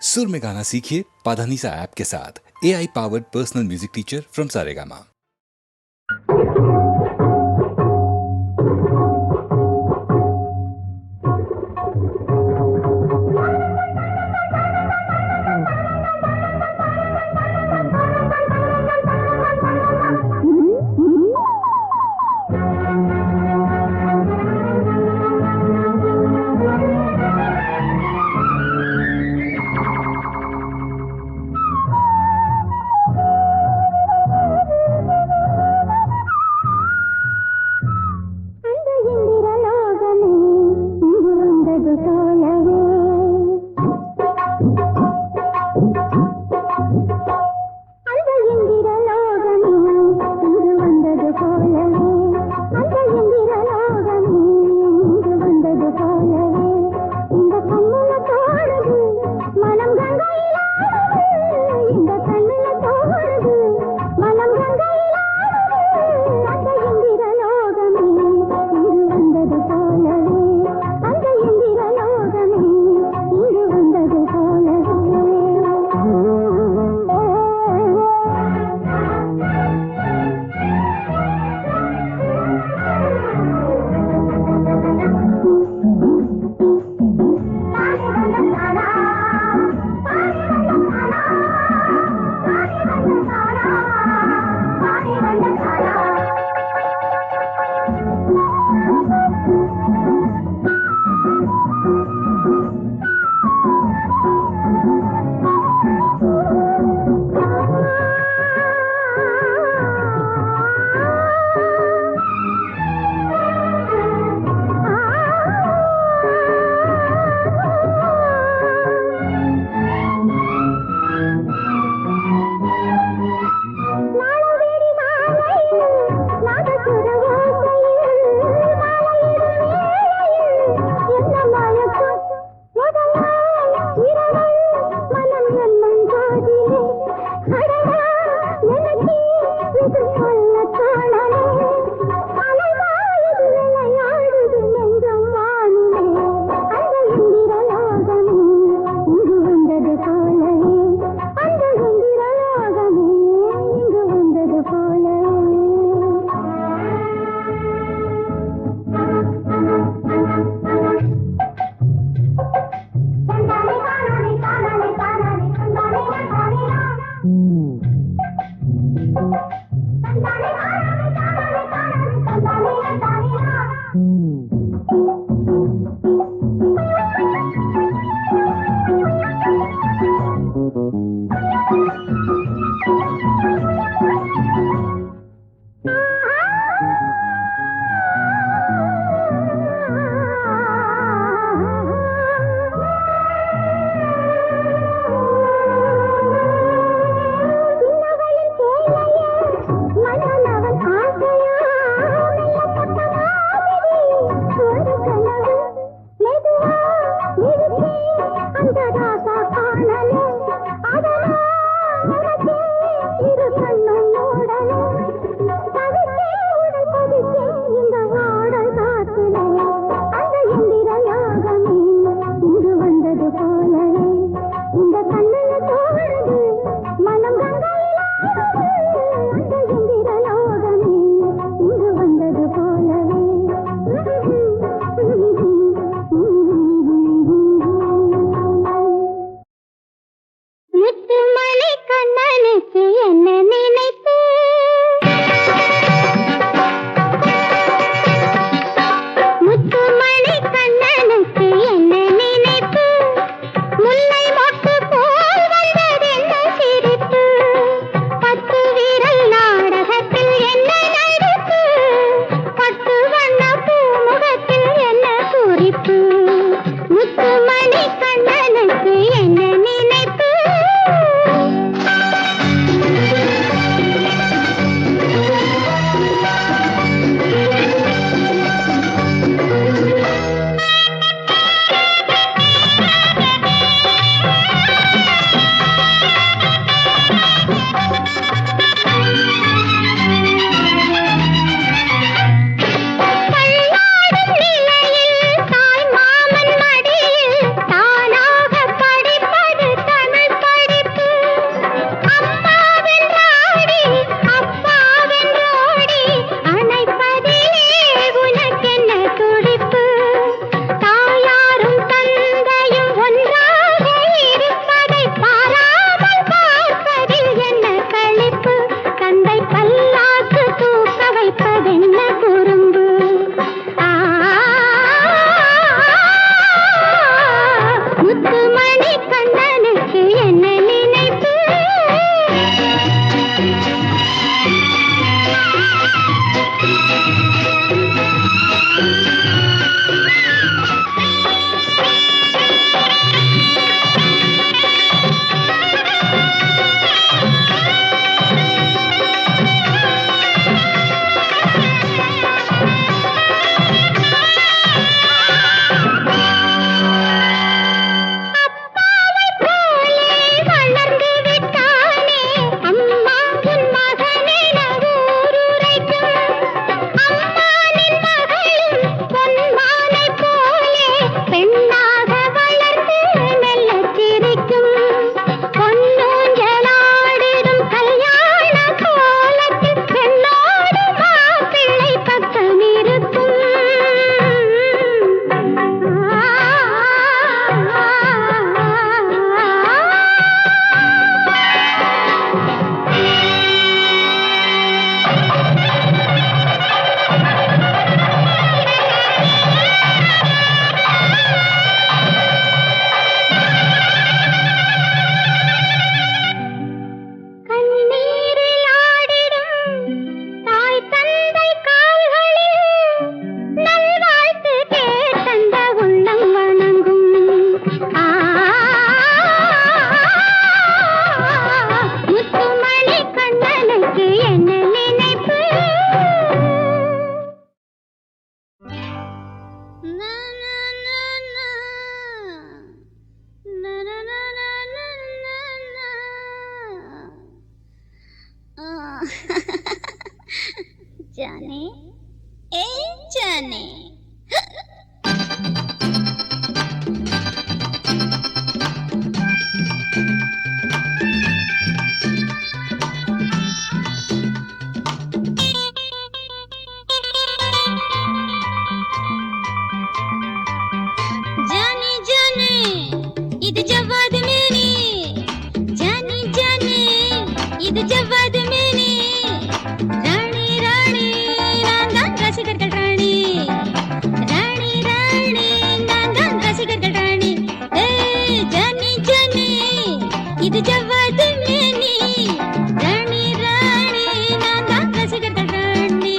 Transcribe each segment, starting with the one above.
सुर में गाना सीखिए पाधानीसा ऐप के साथ। AI powered personal music teacher from Saregama. जाने ए जाने जाने जाने இது ஜவ்வாது மேனி जाने जाने இது ஜவ்வாது மேனி ராணி ராணி நான் தான் ரசிகர்கள் ராணி ராணி ராணி நான் தான் ரசிகர்கள் ராணி जाने जाने இது ஜவ்வாது மேனி ராணி ராணி நான் தான் ரசிகர்கள் ராணி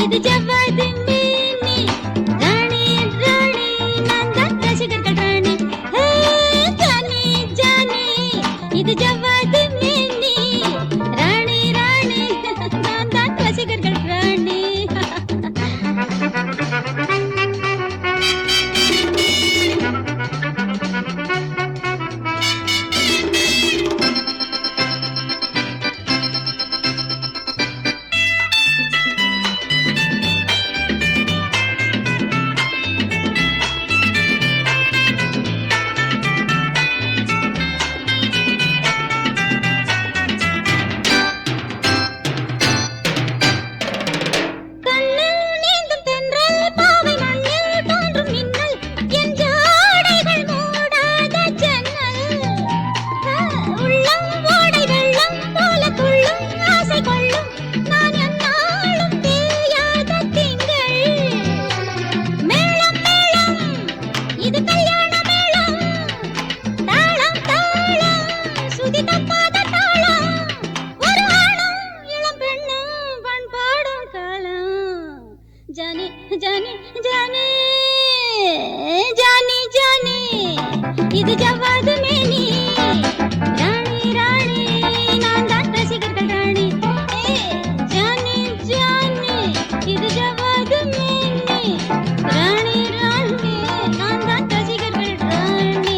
இது ஜவ்வாது மேனி ராணி ராணி நான் தான் ரசிகர்கள் ராணி ஜானி ஜானி இது ஜவ்வாது மேனி ராணி ராணி நான் தான் ரசிகர்கள் ராணி जाने जाने जाने जाने जाने இது ஜவ்வாது மேனி ராணி ராணி நான் தான் ரசிகர்கள் ராணி जाने जाने இது ஜவ்வாது மேனி ராணி ராணி நான் தான் ரசிகர்கள் ராணி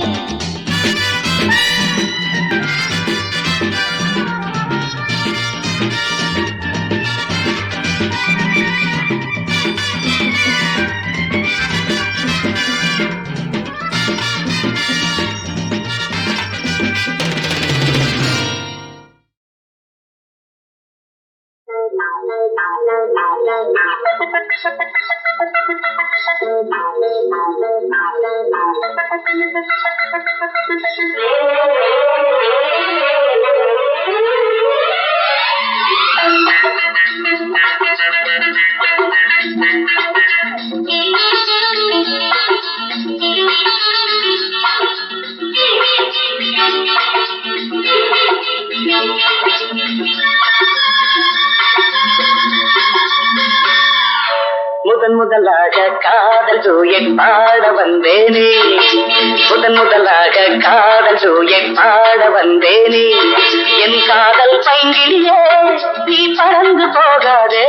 முதன் முதலாக காதல் ஜூயட் பாட வந்தேனே முதன் முதலாக காதல் ஜூயட் பாட வந்தேனே என் காதல் பைங்கிலியே நீ பறந்து போகாதே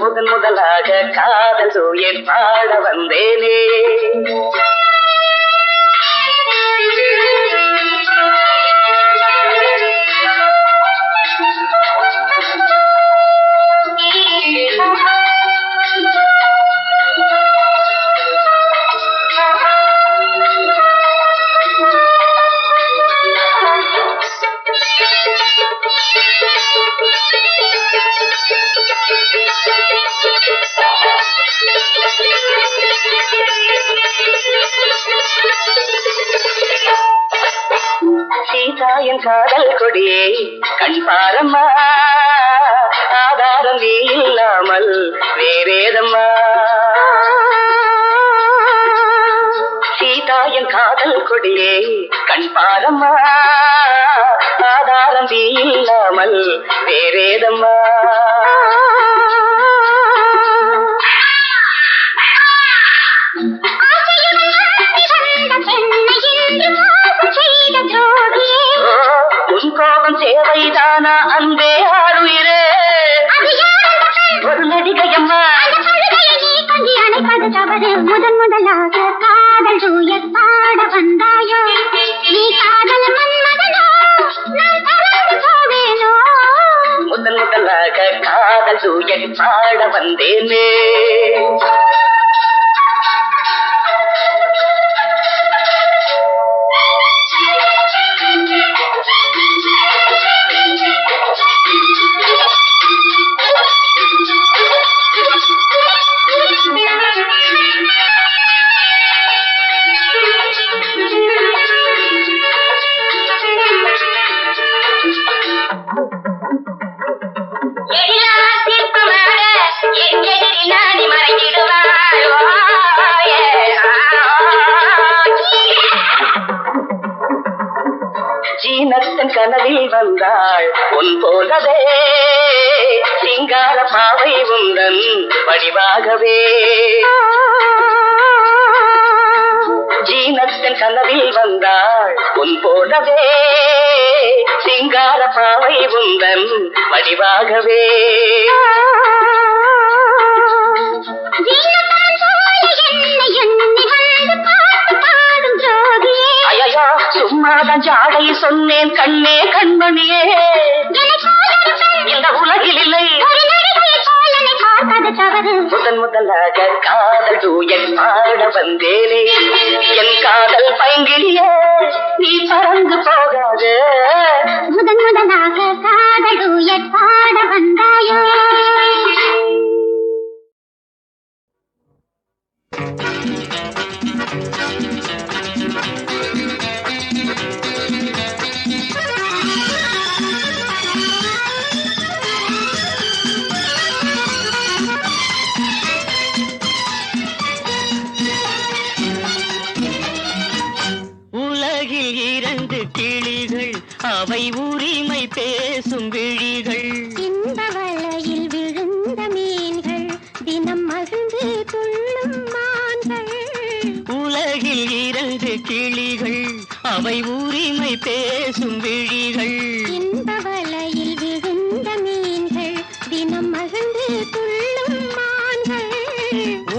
முதன் முதலாக காதல் ஜூயட் பாட வந்தேனே என் காதல் கொடியே கண் பாரம்மா ஆதாரம் நீ இல்லாமல் வேறேதம்மா சீதா என் காதல் கொடியே கண் பாரம்மா ஆதாரம் நீ இல்லாமல் வேறேதம்மா உன் கோபம் சேவைதானா அன்பே ஆறுயிரே ஒரு நடிகையம்மா முதன் முதலாக காதல் தூயர் பாட வந்தாயோ நீ காதல் மன்மதனோ நான் பறந்து போவேனோ முதன் முதலாக காதல் தூயர் பாட வந்தேனே ஜீனத்தன் கனவில் வந்தாள் உன் போலவே சிங்கார பாவை உந்தன் வடிவாகவே ஜீனத்தன் கனவில் வந்தாள் உன் போலவே சிங்கார பாவை உந்தன் வடிவாகவே ஐயோ சும்மாதான் ஜாடை சொன்னேன் கண்ணே கண்மணியே இந்த உலகில் இல்லை முதன் முதலாக காதல் தூயன் பாட வந்தேனே என் காதல் பைங்கிலியே நீ பறந்து போகாது முதன் முதலாக காதல் தூயன் பாட வந்தாயோ அவை உரிமை பேசும் விழிகள் இந்த வலையில் விழுந்த மீன்கள் தினம் மகிழ்ந்து துள்ளும் மான்கள் உலகில் 2 கிளிகள் அவை உரிமை பேசும் விழிகள் இந்த வலையில் விழுந்த மீன்கள் தினம் மகிழ்ந்து துள்ளும் மான்கள்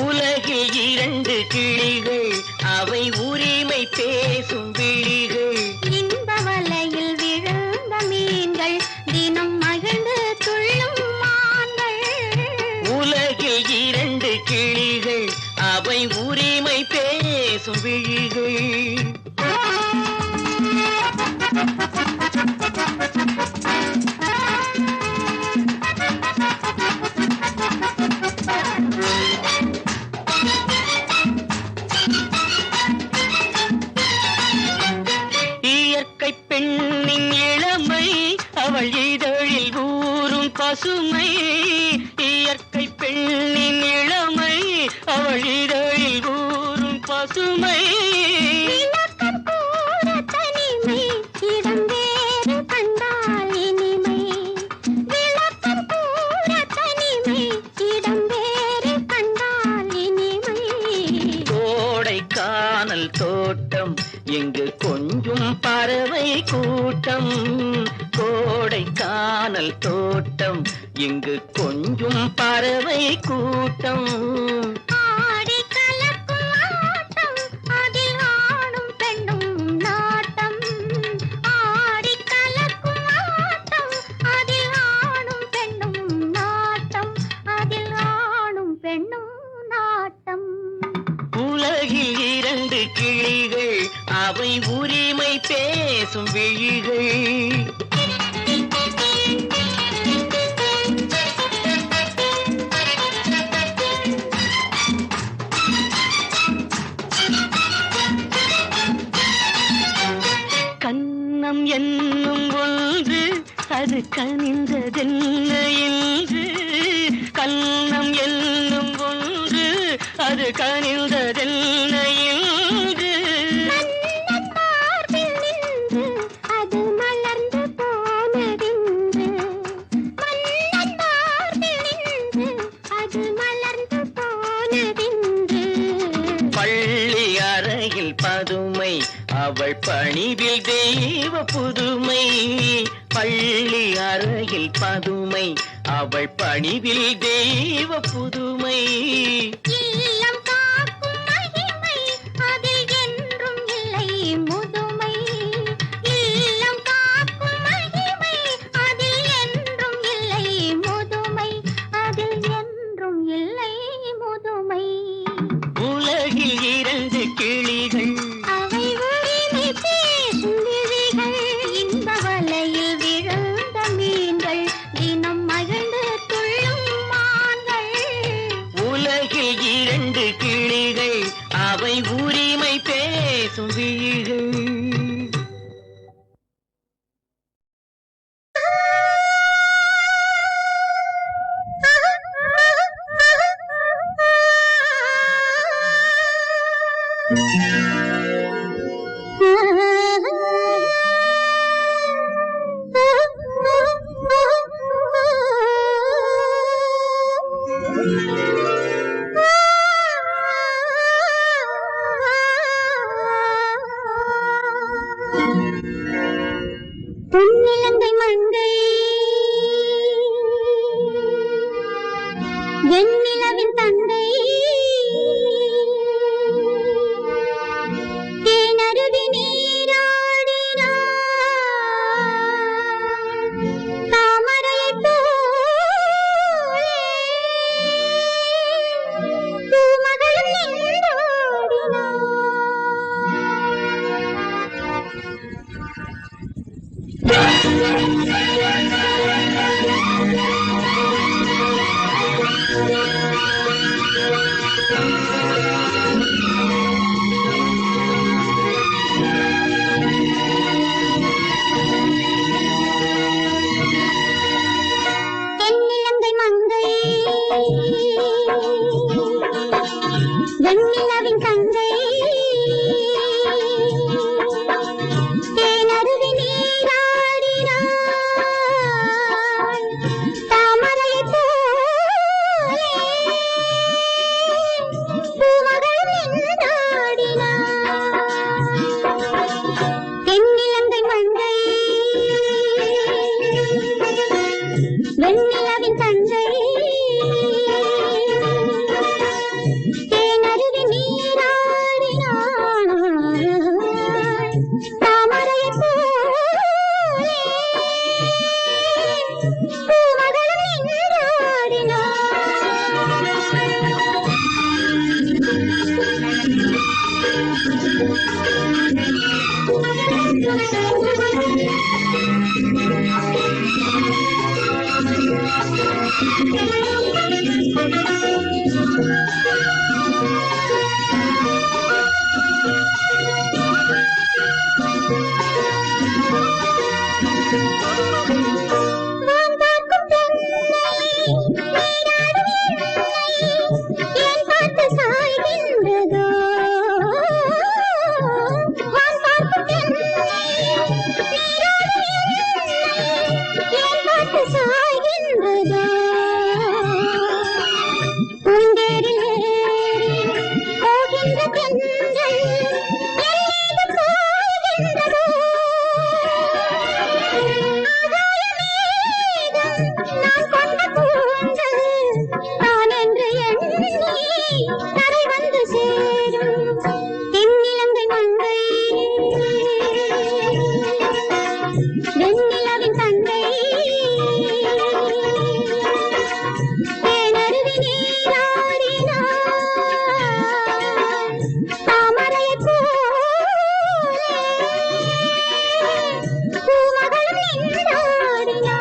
உலகில் 2 கிளிகள் அவை உரிமை பேசும் விழிகள் தினம் மகிழ்ந்து துள்ளும் மான்கள் உலகில் 2 கிளிகள் அவை உரிமை பேசும் விழிகள் இயற்கை பெண்ணின் இளமை அவள் இதழில் ஊறும் பசுமை இயற்கை பெண்ணின் இளமை அவள் இதழில் ஊறும் பசுமை தனிமை இடம் வேறு கண்டால் இனிமை விளக்கம் கூற தனிமை இடம் வேறு கண்டால் இனிமை கோடை கானல் தோட்டம் எங்கு கொஞ்சம் பறவை கூட்டம் கோடை கானல் தோட்டம் எங்கு கொஞ்சம் பறவை கூட்டம் ஆடி கலக்கும் ஆட்டம் அதில் ஆணும் பெண்ணும் நாட்டம் ஆடி கலக்கும் ஆட்டம் அதில் ஆணும் பெண்ணும் நாட்டம் அதில் ஆணும் பெண்ணும் நாட்டம் உலகில் 2 கிளிகள் அவை உரிமை பேசும் விழிகள் கண்ணம் என்னும் கனிந்ததென்ன என்று கண்ணம் என்னும் ஒன்று அது கனிந்ததென்ன என்று மன்னன் மார்பில் நின்று அது மலர்ந்து போனதென்று மன்னன் மார்பில் நின்று அது மலர்ந்து போனதென்று பள்ளி அறையில் பதுமை அவள் பணிவில் தெய்வ புதுமை பள்ளி அறையில் பதுமை அவள் பணிவில் தெய்வ புதுமை இல்லம் காக்கும் மகிமை அதில் என்றும் இல்லை முதுமை இல்லம் காக்கும் மகிமை அதில் என்றும் இல்லை முதுமை அதில் என்றும் இல்லை முதுமை உலகில் இரண்டு கிளிகள் அவை உரிமை பேசும் விழிகள் இன்ப வலையில் விழுந்த மீன்கள் தினம் மகிழ்ந்து துள்ளும் மான்கள் உலகில் இரண்டு கிளிகள் அவை உரிமை பேசும் விழிகள் பொன்னிலங்கை மங்கை வெண்ணிலவின் தங்கை தேனருவி நீராடினாள் தாமரையைப் போலே பூமகளும் நின்றாடினாள் தென்னிலங்கை மங்கை வெண்ணிலவின் தங்கை தேனருவி நீராடினாள் தாமரையைப் போலே பூமகளும் நின்றாடினாள் தென்னிலங்கை மங்கை வெண்ணிலவின் தங்கை தேனருவி நீராடினாள் தாமரையைப் போலே பூமகளும் வெண்ணிலவின் தங்கை தேனருவி நீராடினாள் தாமரையைப் போலே பூமகளும் நின்றாடினாள்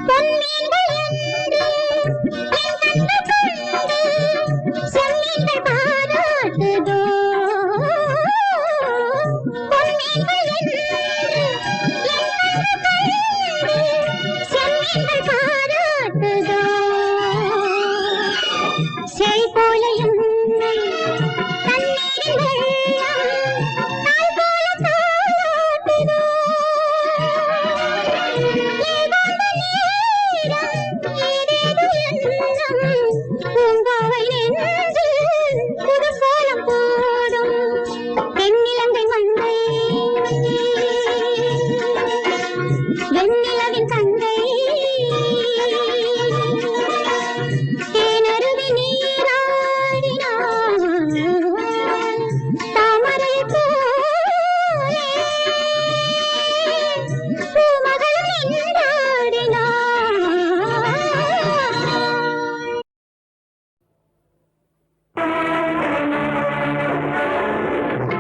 பொன்மீன்கள் என்று என் கண்கள் செம்மீன்கள் பாராட்டுதோ. பொன்மீன்கள் என்று என் கண்கள் செம்மீன்கள் பாராட்டுதோ. செய் போல என்னை தண்ணீரில் வெள்ளம் தாய் போல தாளாட்டுதோ. பூங்காவை நெஞ்சில் புதுக்கோலம் போடும் பெண்ணிலங்கை மங்கை வெண்ணிலவின் தங்கை தேனருவி நீராடினாள் தாமரை போலே பூமகள் நின்றாடினாள்.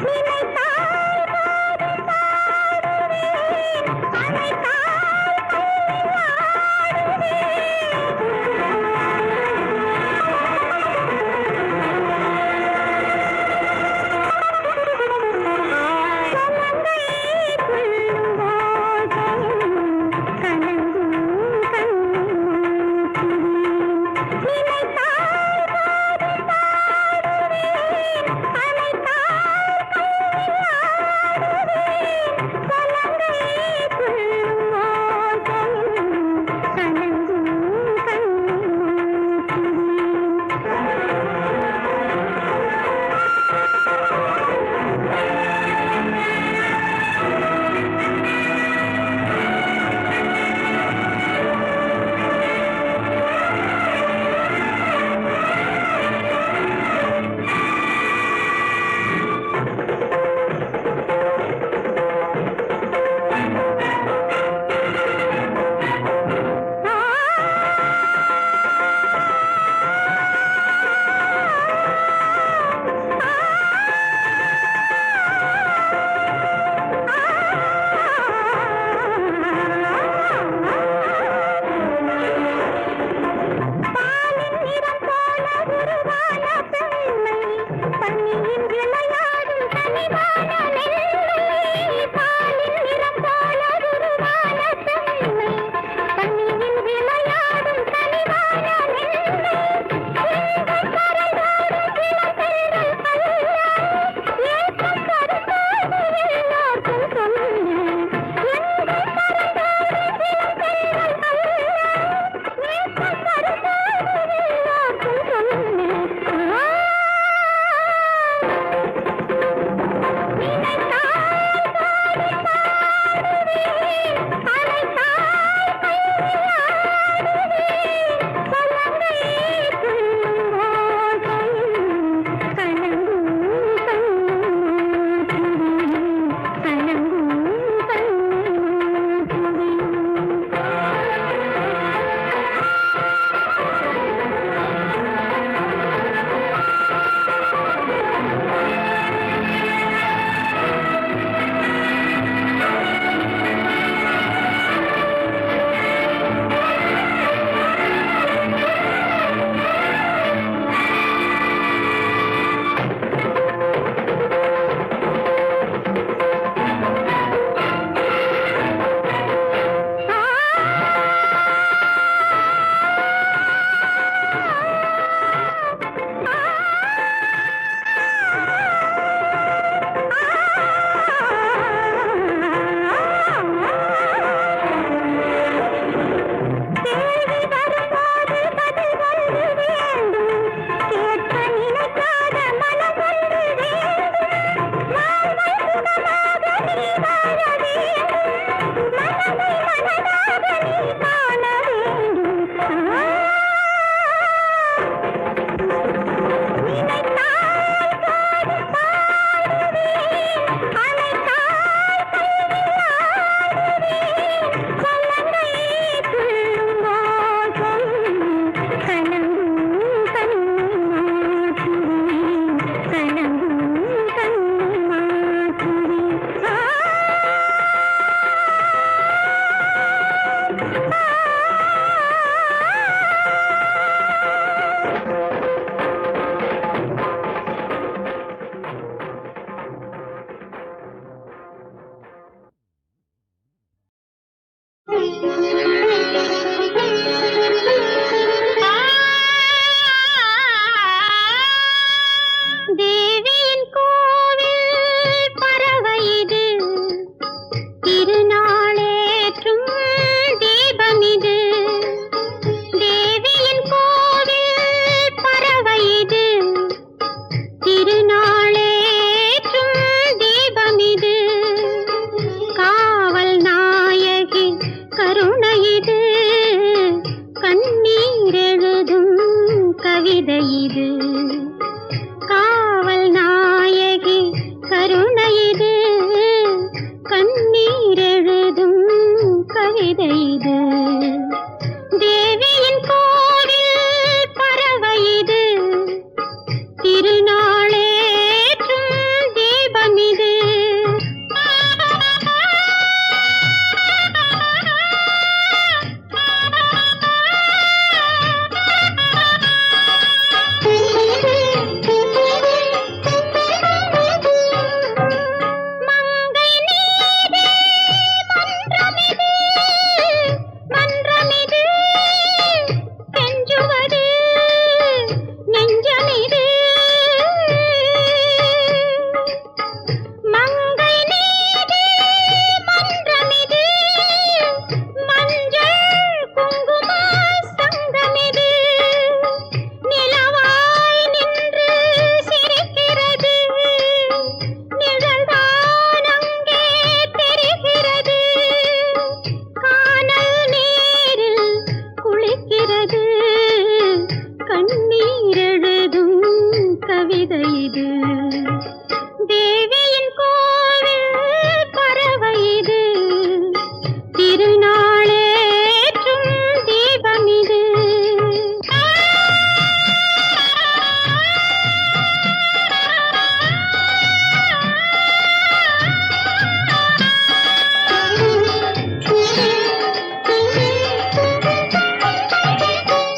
நினைத்தால் பாடுவேன், அழைத்தால் தேவியின் கோவில் பறவை இது, திருநாளேற்றும் தீபம் இது. தேவியின் கோவில் பறவை இது, திருநாளேற்றும் தீபம் இது. காவல் நாயகி கருணை இது, கண்ணீர் எழுதும் கவிதை இது. காவல் நாயகி கருணை இது, கண்ணீர் எழுதும் கவிதை இது. தேவியின் கோவில் பறவை இது, திருநாளேற்றும் தீபம் இது. மங்கை நீரே மன்றமிது, மன்றமிது, கெஞ்சுவது நெஞ்சமிது. மங்கை நீரே மன்றமிது, மஞ்சள் குங்கும சங்கமிது. நிலவாய் நின்று சிரிக்கிறது, நிழல்தான் அங்கே தெரிகிறது. கானல் நீரில் குளிக்கிறது, கண்ணீர் எழுதும் கவிதை இது. தேவியின் கோவில் பறவை இது, திருநாளேற்றும் தீபம் இது.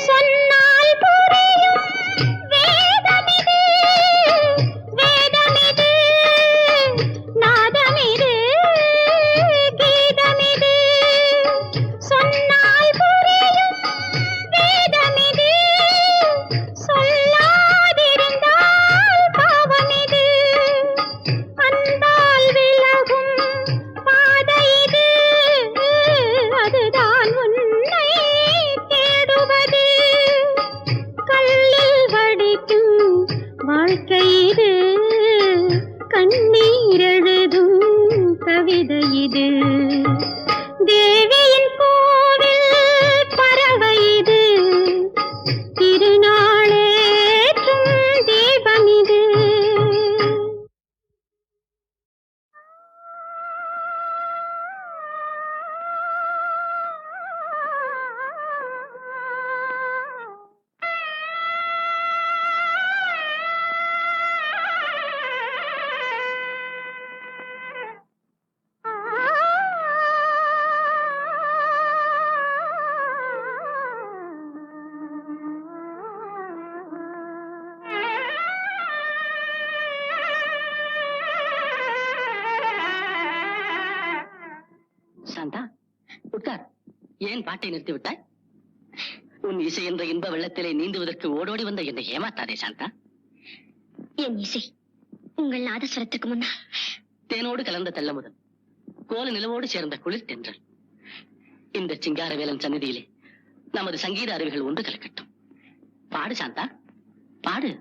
சொன்னால் புரியும் வேதமிது, வேதமிது, நாதமிது, கீதமிது. சொன்னால் புரியும் வேதமிது, சொல்லாதிருந்தால் பாவமிது. அன்பால் விலகும் பாதை இது, அதுதான் உன்னை தேடுவது. கல்லில் வடிக்கும் வாழ்க்கை இது, கண்ணீர் எழுதும் கவிதை இது. தேவியின் கோவில் பறவை இது, திருநாளேற்றும் தீபம் இது. சாந்தா, உட்கார். ஏன் பாட்டை நிறுத்தி விட்டாய்? உன் இசை என்ற இன்ப வெள்ளத்திலே நீந்துவதற்கு ஓடோடி வந்த என்னை ஏமாத்தாதே சாந்தா. என் இசை உங்கள் நாதஸ்வரத்துக்கு முன்னால் தேனோடு கலந்த தெள்ளமுதல், கோல நிலவோடு சேர்ந்த குளிர் தென்றல். இந்த சிங்காரவேலன் சந்நிதியிலே நமது சங்கீத அருவிகள் ஒன்று கலக்கட்டும். பாடு சாந்தா, பாடு.